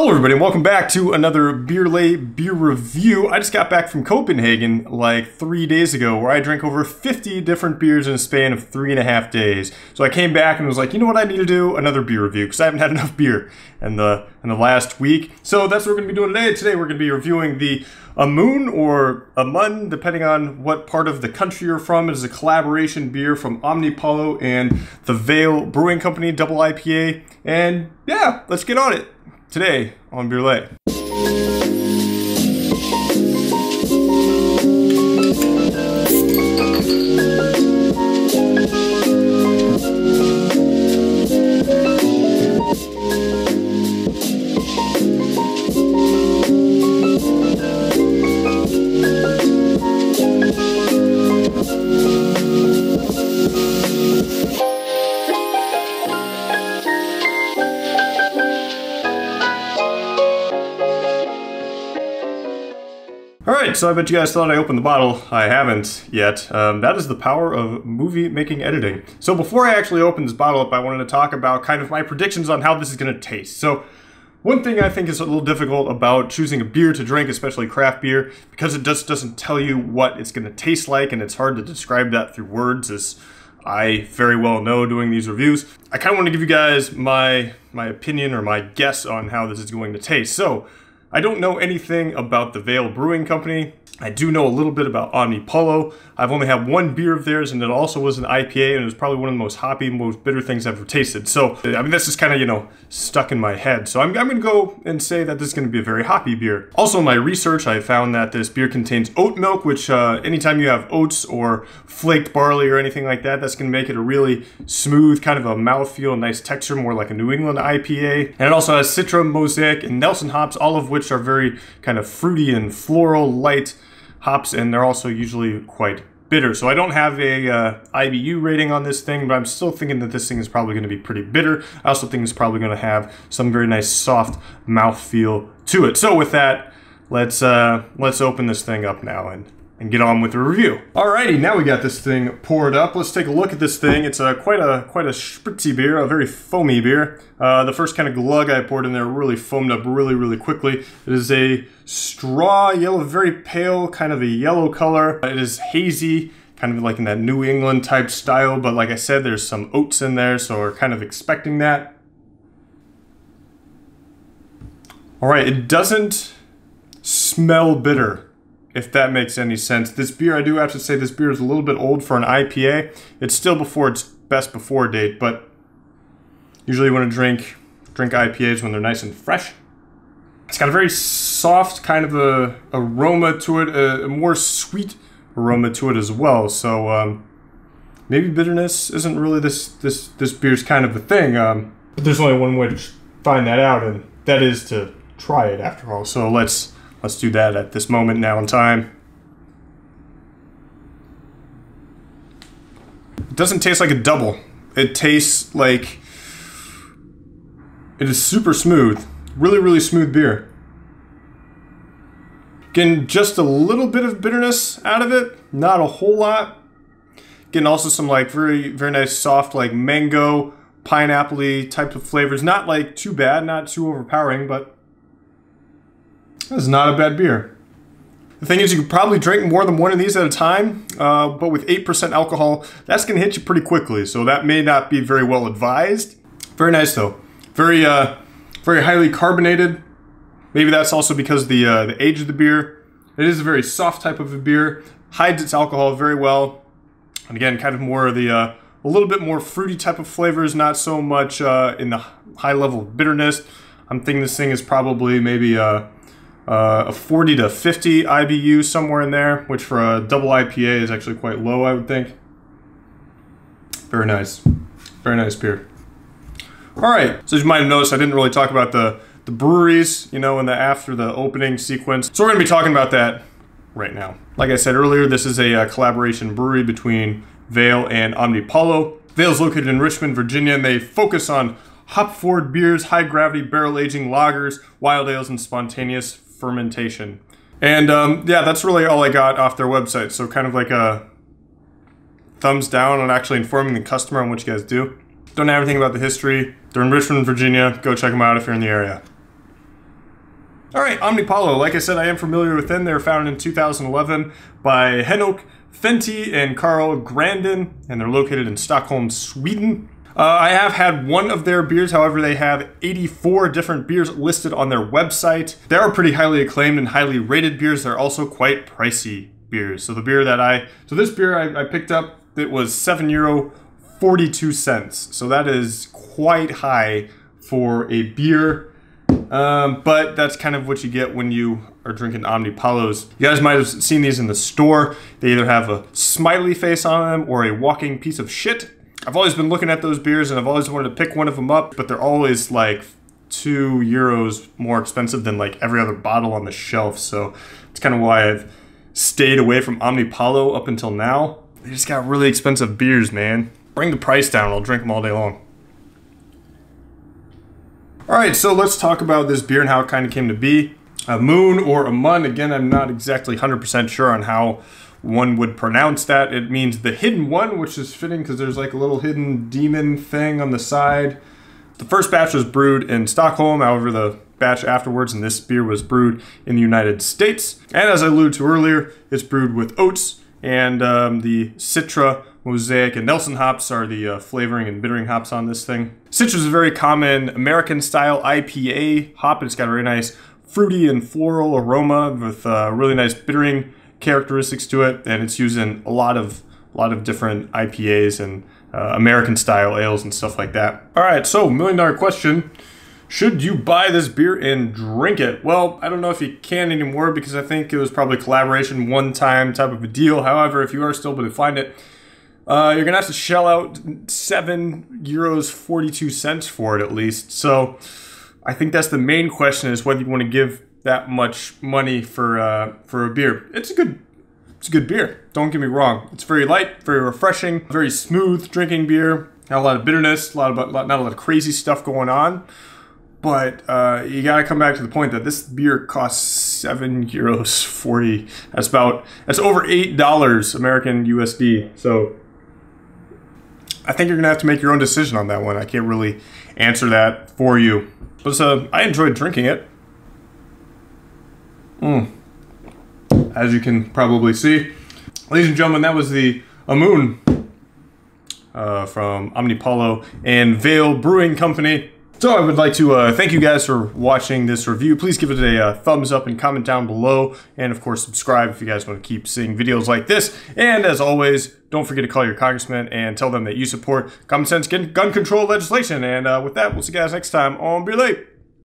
Hello everybody and welcome back to another beer review. I just got back from Copenhagen like 3 days ago where I drank over 50 different beers in a span of 3.5 days. So I came back and was like, you know what, I need to do another beer review because I haven't had enough beer in the last week. So that's what we're going to be doing today. Today we're going to be reviewing the Amun or Amun, depending on what part of the country you're from. It is a collaboration beer from Omnipollo and the Veil Brewing Company, double IPA. And yeah, let's get on it. Today on Beer Lay. Alright, so I bet you guys thought I opened the bottle. I haven't yet. That is the power of movie making editing. So before I actually open this bottle up, I wanted to talk about kind of my predictions on how this is going to taste. So one thing I think is a little difficult about choosing a beer to drink, especially craft beer, because it just doesn't tell you what it's going to taste like, and it's hard to describe that through words, as I very well know doing these reviews. I kind of want to give you guys my opinion or my guess on how this is going to taste. So I don't know anything about the Veil Brewing Company. I do know a little bit about Omnipollo. I've only had one beer of theirs, and it also was an IPA, and it was probably one of the most hoppy, most bitter things I've ever tasted. So, I mean, this is kind of, you know, stuck in my head. So I'm going to go and say that this is going to be a very hoppy beer. Also, in my research, I found that this beer contains oat milk, which anytime you have oats or flaked barley or anything like that, that's going to make it a really smooth, kind of a mouthfeel, nice texture, more like a New England IPA. And it also has Citra, Mosaic, and Nelson hops, all of which are very kind of fruity and floral, light hops, and they're also usually quite bitter. So I don't have a IBU rating on this thing, but I'm still thinking that this thing is probably going to be pretty bitter. I also think it's probably going to have some very nice soft mouthfeel to it. So with that, let's open this thing up now and get on with the review. Alrighty, now we got this thing poured up. Let's take a look at this thing. It's quite a spritzy beer, a very foamy beer. The first kind of glug I poured in there really foamed up really quickly. It is a straw yellow, very pale, kind of a yellow color. It is hazy, kind of like in that New England type style, but like I said, there's some oats in there, so we're kind of expecting that. Alright, it doesn't smell bitter, if that makes any sense. This beer, I do have to say, this beer is a little bit old for an IPA. It's still before its best before date, but usually you want to drink IPAs when they're nice and fresh. It's got a very soft kind of a aroma to it, a more sweet aroma to it as well. So maybe bitterness isn't really this beer's kind of a thing. But there's only one way to find that out, and that is to try it after all. So let's do that at this moment now in time. It doesn't taste like a double. It tastes like it is super smooth. Really smooth beer. Getting just a little bit of bitterness out of it, not a whole lot. Getting also some like very nice soft like mango, pineapple-y type of flavors. Not like too bad, not too overpowering, but this is not a bad beer. The thing is, you could probably drink more than one of these at a time, but with 8% alcohol, that's going to hit you pretty quickly, so that may not be very well advised. Very nice though. Very highly carbonated. Maybe that's also because the age of the beer. It is a very soft type of a beer. Hides its alcohol very well. And again, kind of more of the, a little bit more fruity type of flavors, not so much in the high level of bitterness. I'm thinking this thing is probably maybe a 40 to 50 IBU, somewhere in there, which for a double IPA is actually quite low, I would think. Very nice. Very nice beer. Alright, so as you might have noticed, I didn't really talk about the breweries, you know, after the opening sequence. So we're going to be talking about that right now. Like I said earlier, this is a collaboration brewery between Veil and Omnipollo. Veil is located in Richmond, Virginia, and they focus on hop-forward beers, high-gravity barrel-aging lagers, wild ales, and spontaneous fermentation. And yeah, that's really all I got off their website. So kind of like a thumbs down on actually informing the customer on what you guys do. Don't know anything about the history. They're in Richmond, Virginia. Go check them out if you're in the area. All right, Omnipollo. Like I said, I am familiar with them. They were founded in 2011 by Henok Fenty and Carl Grandin, and they're located in Stockholm, Sweden. I have had one of their beers, however, they have 84 different beers listed on their website. They are pretty highly acclaimed and highly rated beers. They're also quite pricey beers. So the beer that this beer I picked up, it was €7.42. So that is quite high for a beer. But that's kind of what you get when you are drinking Omnipollos. You guys might have seen these in the store. They either have a smiley face on them or a walking piece of shit. I've always been looking at those beers and I've always wanted to pick one of them up, but they're always like €2 more expensive than like every other bottle on the shelf. So it's kind of why I've stayed away from Omnipollo up until now. They just got really expensive beers, man. Bring the price down, I'll drink them all day long. Alright, so let's talk about this beer and how it kind of came to be. Amun or Amun, again, I'm not exactly 100% sure on how one would pronounce that. It means the hidden one, which is fitting because there's like a little hidden demon thing on the side. The first batch was brewed in Stockholm, however the batch afterwards, and this beer was brewed in the United States. And as I alluded to earlier, it's brewed with oats, and the Citra, Mosaic, and Nelson hops are the flavoring and bittering hops on this thing. Citra is a very common American-style IPA hop. It's got a very nice fruity and floral aroma with really nice bittering characteristics to it, and it's used in a lot of different IPAs and American-style ales and stuff like that. All right, so $1,000,000 question. Should you buy this beer and drink it? Well, I don't know if you can anymore because I think it was probably collaboration, one-time type of a deal. However, if you are still able to find it, you're gonna have to shell out €7.42 for it at least. So I think that's the main question, is whether you want to give that much money for a beer. It's a good beer. Don't get me wrong. It's very light, very refreshing, very smooth drinking beer. Not a lot of bitterness, not a lot of crazy stuff going on. But you gotta come back to the point that this beer costs €7.40. That's over $8 American USD. So I think you're gonna have to make your own decision on that one. I can't really answer that for you. But I enjoyed drinking it. As you can probably see. Ladies and gentlemen, that was the Amun from Omnipollo and Vale Brewing Company. So I would like to thank you guys for watching this review. Please give it a thumbs up and comment down below. And of course, subscribe if you guys want to keep seeing videos like this. And as always, don't forget to call your congressman and tell them that you support common sense gun control legislation. And with that, we'll see you guys next time on Beer Late.